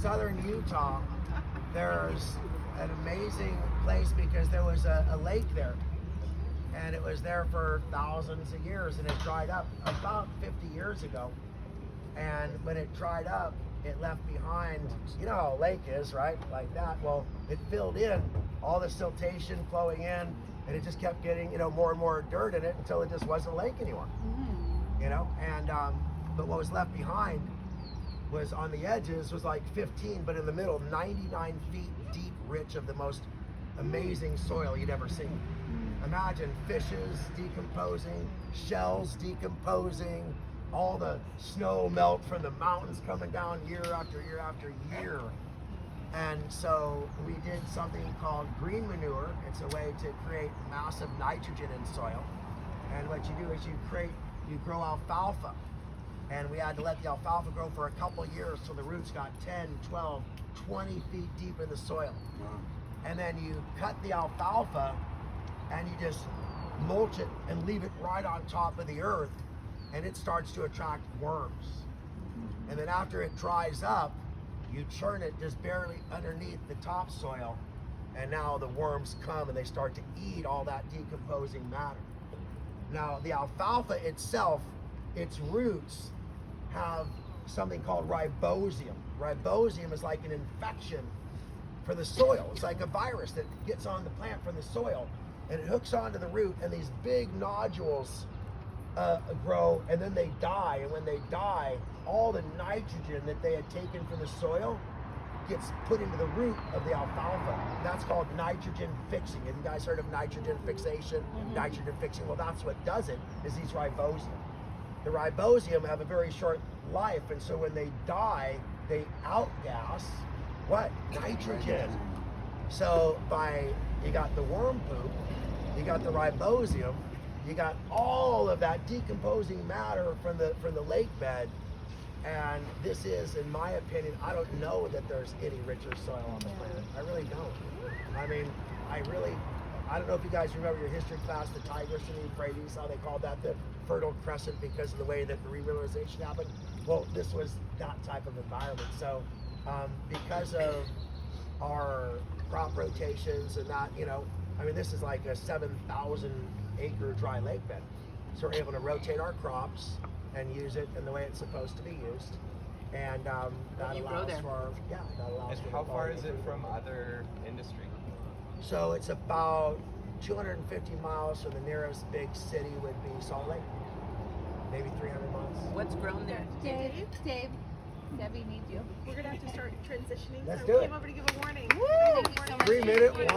Southern Utah, there's an amazing place because there was a lake there, and it was there for thousands of years, and it dried up about 50 years ago. And when it dried up, it left behind, you know how a lake is, right? Like that. Well, it filled in all the siltation flowing in, and it just kept getting, more and more dirt in it until it just wasn't a lake anymore. And but what was left behind was on the edges was like 15, but in the middle, 99 feet deep, rich of the most amazing soil you'd ever seen. Imagine fishes decomposing, shells decomposing, all the snow melt from the mountains coming down year after year after year. And so we did something called green manure. It's a way to create massive nitrogen in soil. And what you do is you grow alfalfa. And we had to let the alfalfa grow for a couple of years till the roots got 10, 12, 20 feet deep in the soil. And then you cut the alfalfa and you just mulch it and leave it right on top of the earth, and it starts to attract worms. And then after it dries up, you churn it just barely underneath the topsoil, and now the worms come and they start to eat all that decomposing matter. Now the alfalfa itself, its roots have something called ribosium. Ribosium is like an infection for the soil. It's like a virus that gets on the plant from the soil, and it hooks onto the root, and these big nodules grow, and then they die. And when they die, all the nitrogen that they had taken from the soil gets put into the root of the alfalfa. That's called nitrogen fixing. Have you guys heard of nitrogen fixation? Nitrogen fixing, well, that's what does it, is these ribosium. The ribosium have a very short life, and so when they die, they outgas what? Nitrogen. So you got the worm poop, you got the ribosium, you got all of that decomposing matter from the lake bed. And this is, in my opinion, I don't know that there's any richer soil on the planet. I really don't. I mean, I don't know if you guys remember your history class, the Tigris and the Euphrates, how they called that the Fertile Crescent because of the way that the remineralization happened. Well, this was that type of environment. So because of our crop rotations and that, this is like a 7,000 acre dry lake bed. So we're able to rotate our crops and use it in the way it's supposed to be used. And that allows for, that allows And how far is it from other industry? So it's about 250 miles from the nearest big city would be Salt Lake. Maybe 300 miles. What's grown there? Dave, Debbie needs you. We're gonna have to start transitioning. Let's so do we it. came over to give a warning. Thank you so much. 3-minute warning.